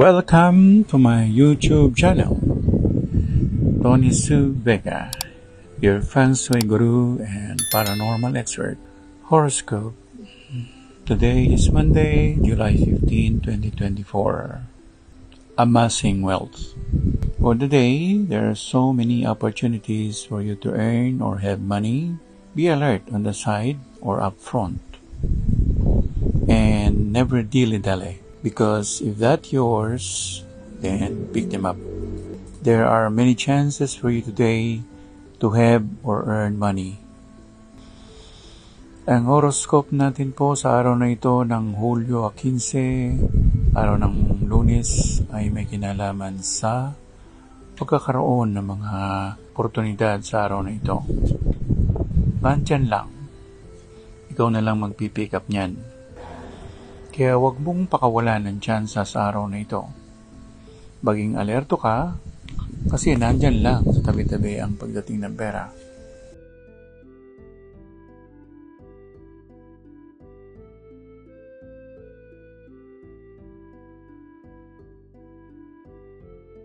Welcome to my YouTube channel, Tony Su Vega, your feng shui guru and paranormal expert. Horoscope. Today is Monday, July 15, 2024. Amassing wealth. For the day, there are so many opportunities for you to earn or have money. Be alert on the side or up front. And never dilly-dally. Because if that's yours, then pick them up. There are many chances for you today to have or earn money. Ang horoscope natin po sa araw na ito ng Hulyo 15, araw ng Lunes, ay may kinalaman sa pagkakaroon ng mga oportunidad sa araw na ito. Nandyan lang. Ikaw na lang magpipick up niyan. Kaya huwag mong pakawalan ng tsansa sa araw na ito. Maging alerto ka kasi nandyan lang sa tabi-tabi ang pagdating ng pera.